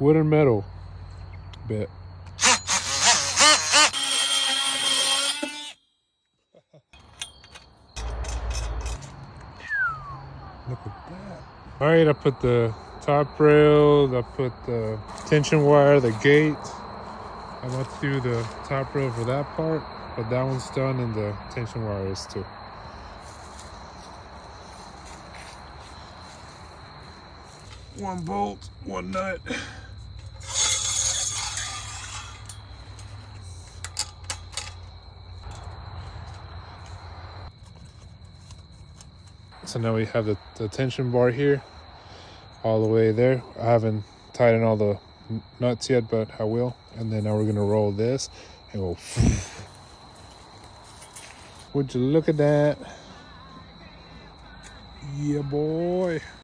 Wood and metal bit. Look at that. All right, I put the top rail, I put the tension wire, the gate. I went through the top rail for that part, but that one's done and the tension wire is too. One bolt, one nut. So now we have the tension bar here, all the way there. I haven't tightened all the nuts yet, but I will. And then now we're gonna roll this and go. Would you look at that? Yeah, boy.